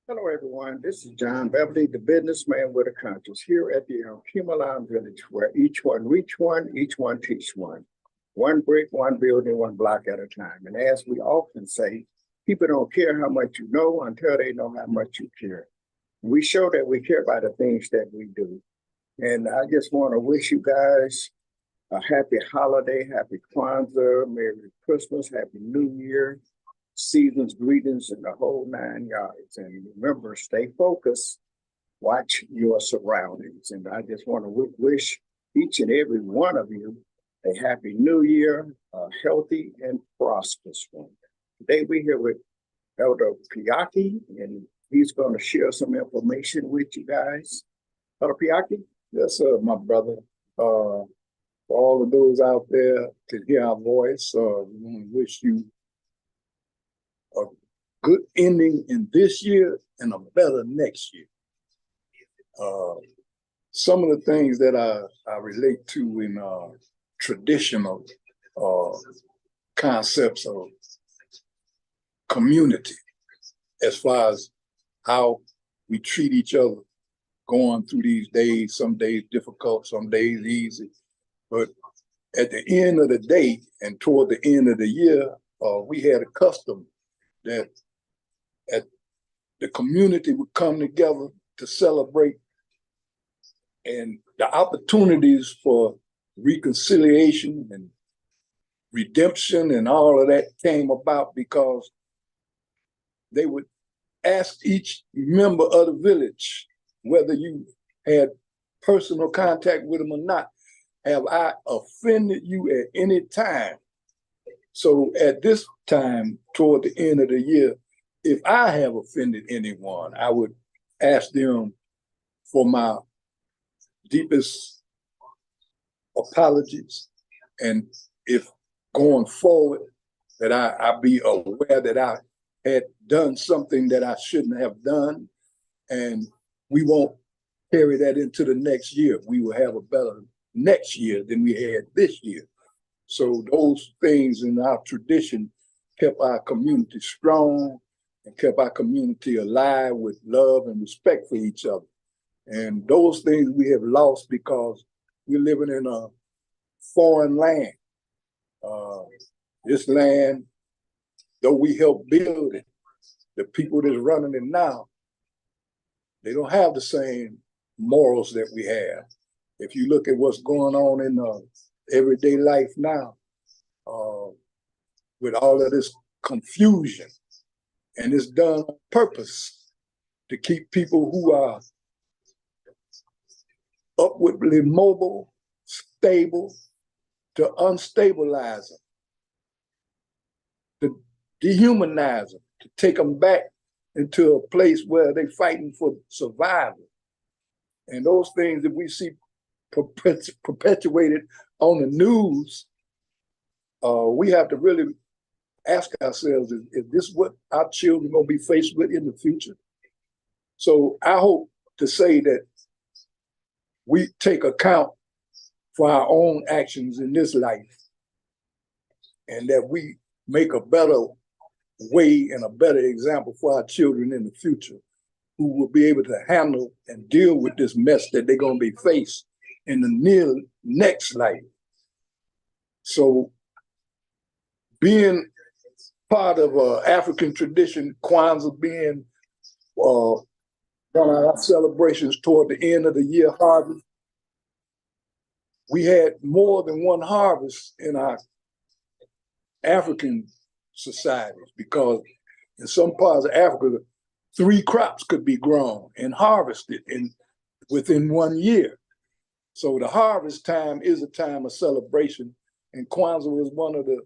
Hello, everyone. This is John Beverly, the businessman with a conscience, here at the Humalan Village, where each one reach one, each one teach one. One brick, one building, one block at a time. And as we often say, people don't care how much you know until they know how much you care. We show that we care by the things that we do. And I just want to wish you guys a happy holiday, happy Kwanzaa, Merry Christmas, Happy New Year, season's greetings, and the whole 9 yards. And remember, stay focused, watch your surroundings. And I just want to wish each and every one of you a happy new year, a healthy and prosperous one. Today we're here with Elder Piaki, and he's going to share some information with you guys. Elder Piaki? Yes, sir, my brother. For all of those out there to hear our voice, we want to wish you a good ending in this year and a better next year. Some of the things that I relate to in traditional concepts of community, as far as how we treat each other going through these days, some days difficult, some days easy. But at the end of the day and toward the end of the year, we had a custom that the community would come together to celebrate, and the opportunities for reconciliation and redemption and all of that came about because they would ask each member of the village, whether you had personal contact with them or not, have I offended you at any time? So at this time, toward the end of the year, if I have offended anyone, I would ask them for my deepest apologies. And if going forward, that I be aware that I had done something that I shouldn't have done, and we won't carry that into the next year. We will have a better next year than we had this year. So those things in our tradition kept our community strong and kept our community alive with love and respect for each other. And those things we have lost because we're living in a foreign land. This land, though we helped build it, the people that's running it now, they don't have the same morals that we have. If you look at what's going on in everyday life now, with all of this confusion, and it's done on purpose to keep people who are upwardly mobile, stable, to unstabilize them, to dehumanize them, to take them back into a place where they're fighting for survival. And those things that we see perpetuated on the news, we have to really ask ourselves, is this what our children are going to be faced with in the future? So I hope to say that we take account for our own actions in this life, and that we make a better way and a better example for our children in the future, who will be able to handle and deal with this mess that they're going to be faced in the near next life. So being part of African tradition, Kwanzaa being one of our celebrations toward the end of the year harvest, we had more than one harvest in our African societies, because in some parts of Africa, 3 crops could be grown and harvested within 1 year. So the harvest time is a time of celebration, and Kwanzaa was one of the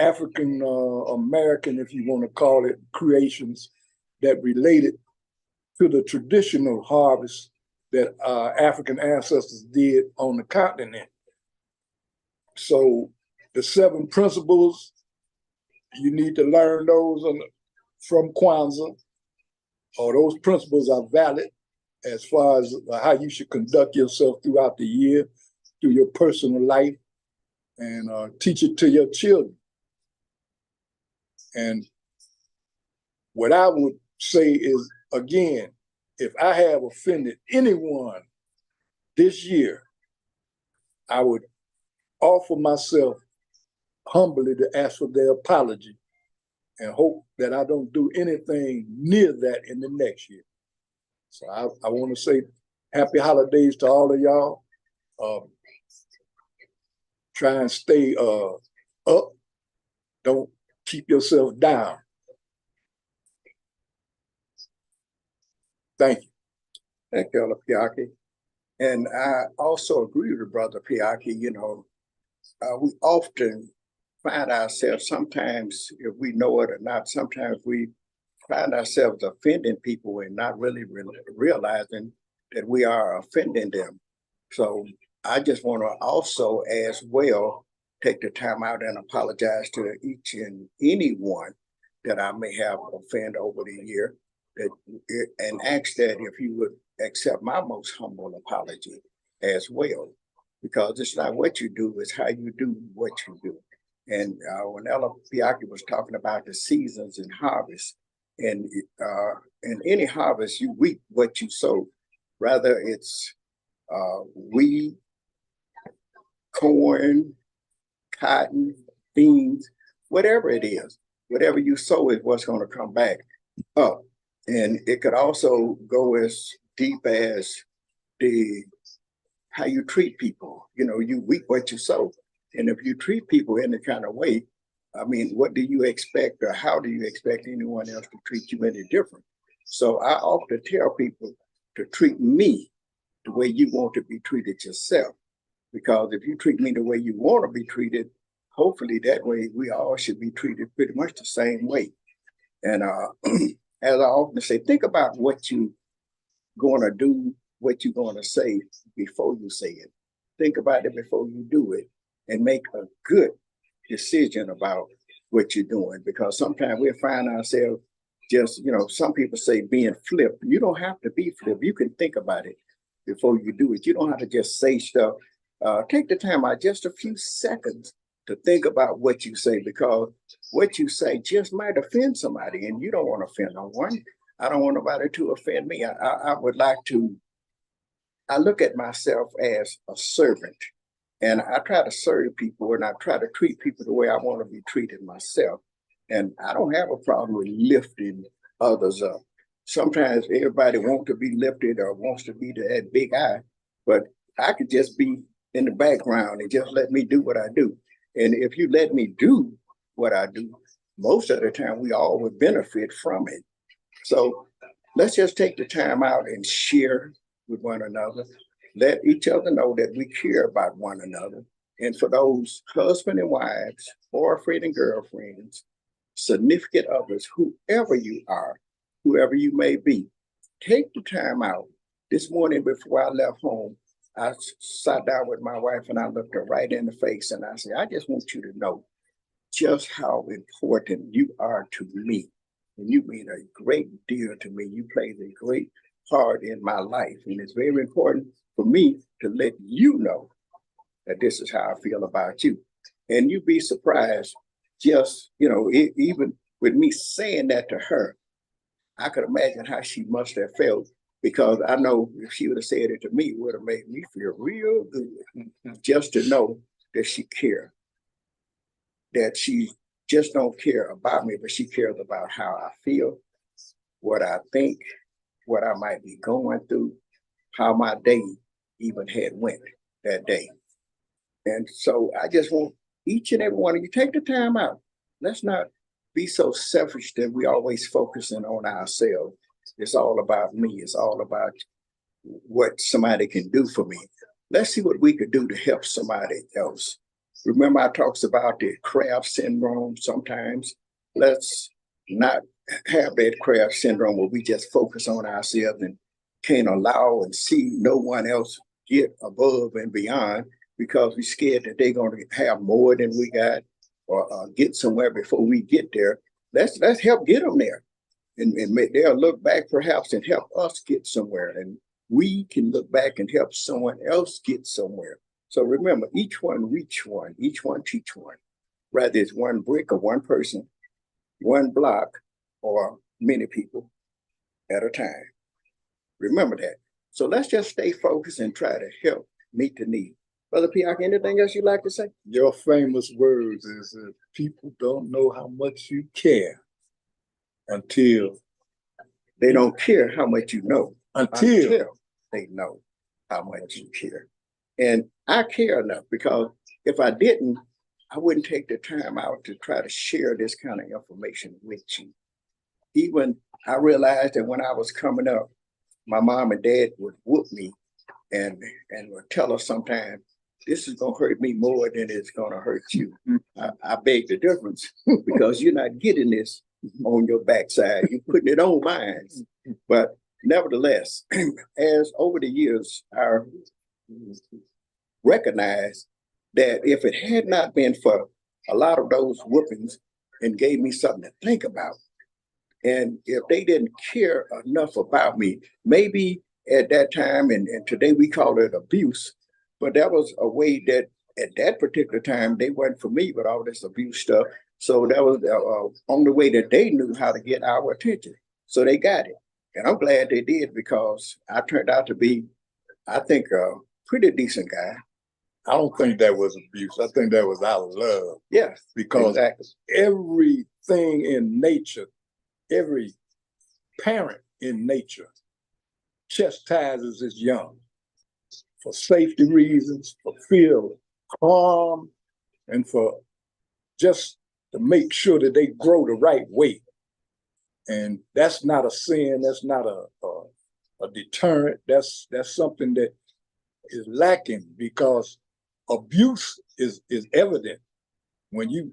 African American, if you want to call it, creations that related to the traditional harvest that our African ancestors did on the continent. So the 7 principles, you need to learn those from Kwanzaa, or those principles are valid as far as how you should conduct yourself throughout the year, through your personal life, and teach it to your children. And what I would say is, again, if I have offended anyone this year, I would offer myself humbly to ask for their apology and hope that I don't do anything near that in the next year. So I want to say happy holidays to all of y'all. Try and stay up. Don't keep yourself down. Thank you. Thank you, Elder Piaki. And I also agree with Brother Piaki. You know, we often find ourselves, sometimes if we know it or not, sometimes we find ourselves offending people and not really realizing that we are offending them. So I just want to also as well take the time out and apologize to each and any one that I may have offended over the year, and ask that if you would accept my most humble apology as well, because it's not what you do, it's how you do what you do. And when Ella Piaki was talking about the seasons and harvest, and in any harvest, you reap what you sow, rather it's wheat, corn, cotton, beans, whatever it is, whatever you sow is what's going to come back up. And it could also go as deep as how you treat people. You know, you reap what you sow. And if you treat people in the kind of way, I mean, what do you expect, or how do you expect anyone else to treat you any different? So I often tell people to treat me the way you want to be treated yourself. Because if you treat me the way you want to be treated, hopefully that way we all should be treated pretty much the same way. And as I often say, think about what you're going to do, what you're going to say before you say it. Think about it before you do it, and make a good decision about what you're doing. Because sometimes we find ourselves just, you know, some people say being flip. You don't have to be flip. You can think about it before you do it. You don't have to just say stuff. Take the time out, just a few seconds, to think about what you say, because what you say just might offend somebody, and you don't want to offend no one. I don't want nobody to offend me. I would like to, I look at myself as a servant, and I try to serve people, and I try to treat people the way I want to be treated myself. And I don't have a problem with lifting others up. Sometimes everybody wants to be lifted or wants to be that big eye, but I could just be in the background and just let me do what I do. And if you let me do what I do, most of the time we all would benefit from it. So let's just take the time out and share with one another. Let each other know that we care about one another. And for those husband and wives, boyfriend and girlfriends, significant others, whoever you are, whoever you may be, take the time out. This morning before I left home, I sat down with my wife and I looked her right in the face and I said, I just want you to know just how important you are to me. And you mean a great deal to me. You played a great part in my life. And it's very important for me to let you know that this is how I feel about you. And you'd be surprised, just, you know, even with me saying that to her, I could imagine how she must have felt, because I know if she would have said it to me, it would have made me feel real good just to know that she cared, that she just don't care about me, but she cares about how I feel, what I think, what I might be going through, how my day even had went that day. And so I just want each and every one of you, take the time out. Let's not be so selfish that we always focusing on ourselves. It's all about me. It's all about what somebody can do for me. Let's see what we could do to help somebody else. Remember, I talks about the craft syndrome sometimes. Let's not have that craft syndrome where we just focus on ourselves and can't allow and see no one else get above and beyond because we're scared that they're going to have more than we got or get somewhere before we get there. Let's help get them there, and they'll look back perhaps and help us get somewhere, and we can look back and help someone else get somewhere. So remember, each one reach one, each one teach one. Whether it's one brick or one person, one block, or many people at a time. Remember that. So let's just stay focused and try to help meet the need. Brother Piak, anything else you'd like to say? Your famous words is that people don't know how much you care until They don't care how much you know until they know how much you care. And I care enough because if I didn't, I wouldn't take the time out to try to share this kind of information with you. Even I realized that when I was coming up, my mom and dad would whoop me and would tell us sometimes, this is going to hurt me more than it's going to hurt you. I beg the difference because you're not getting this on your backside. You're putting it on mine. But nevertheless, as over the years, I recognized that if it had not been for a lot of those whoopings and gave me something to think about, and if they didn't care enough about me, maybe at that time, and today we call it abuse, but that was a way that at that particular time, they weren't for me with all this abuse stuff. So that was the only way that they knew how to get our attention. So they got it. And I'm glad they did because I turned out to be, I think, a pretty decent guy. I don't think that was abuse. I think that was out of love. Yes, Because exactly. everything in nature, every parent in nature chastises its young for safety reasons, for fear of harm, and for just to make sure that they grow the right way. And that's not a sin. That's not a deterrent. That's something that is lacking because abuse is evident when you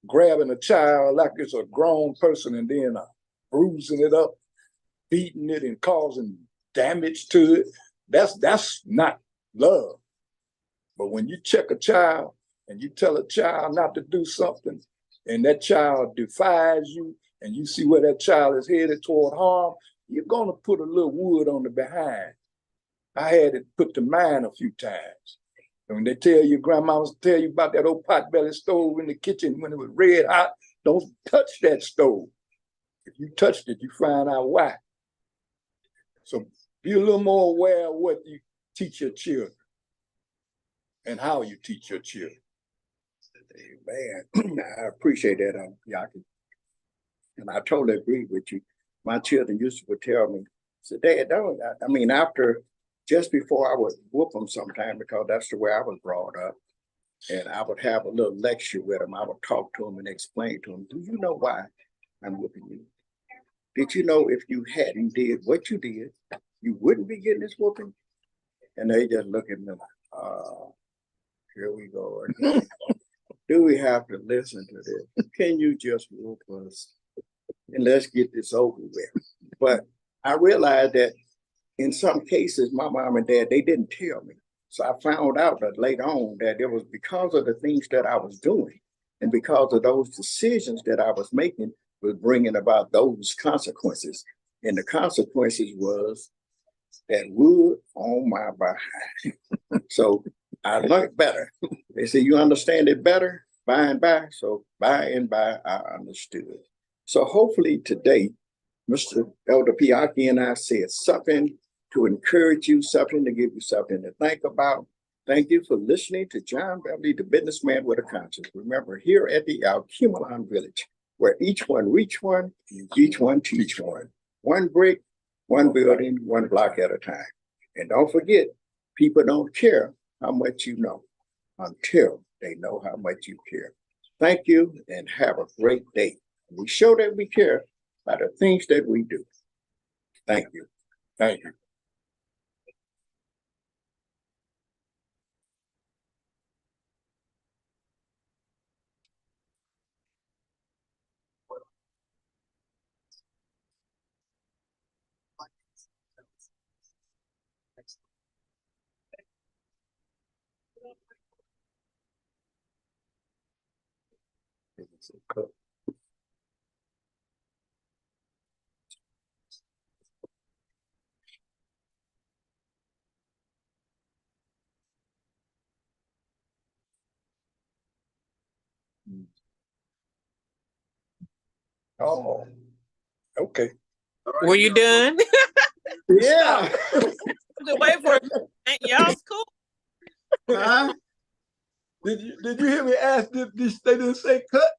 grabbing a child like it's a grown person and then bruising it up, beating it and causing damage to it. That's not love. But when you check a child and you tell a child not to do something and that child defies you and you see where that child is headed toward harm, you're going to put a little wood on the behind. I had it put to mine a few times. And when they tell you, grandmas tell you about that old potbelly stove in the kitchen when it was red hot, don't touch that stove. If you touched it, you find out why. So be a little more aware of what you teach your children and how you teach your children. Man, I appreciate that, Yaki. And I totally agree with you. My children used to tell me, so Dad, don't, I mean, after, just before I would whoop them sometime because that's the way I was brought up. And I would have a little lecture with them. I would talk to them and explain to them, do you know why I'm whooping you? Did you know if you hadn't did what you did, you wouldn't be getting this whooping? And they just look at me like, here we go again. Do we have to listen to this? Can you just whoop us and let's get this over with? But I realized that in some cases, my mom and dad, they didn't tell me. So I found out that later on that it was because of the things that I was doing and because of those decisions that I was making was bringing about those consequences. And the consequences was that wood on my behind. So I learned better. They say you understand it better by and by. So by and by, I understood. So hopefully today, Mr. Elder Piaki and I said something to encourage you, something to give you something to think about. Thank you for listening to John Beverly, the businessman with a conscience. Remember, here at the Alcumalon Village, where each one reach one, each one teach one. One brick, one building, one block at a time. And don't forget, people don't care how much you know until they know how much you care. Thank you and have a great day. We show that we care by the things that we do. Thank you. Thank you. Oh, okay. Were you done? Yeah. Just wait for it. Y'all's cool. Huh? Did you hear me ask? They didn't say cut?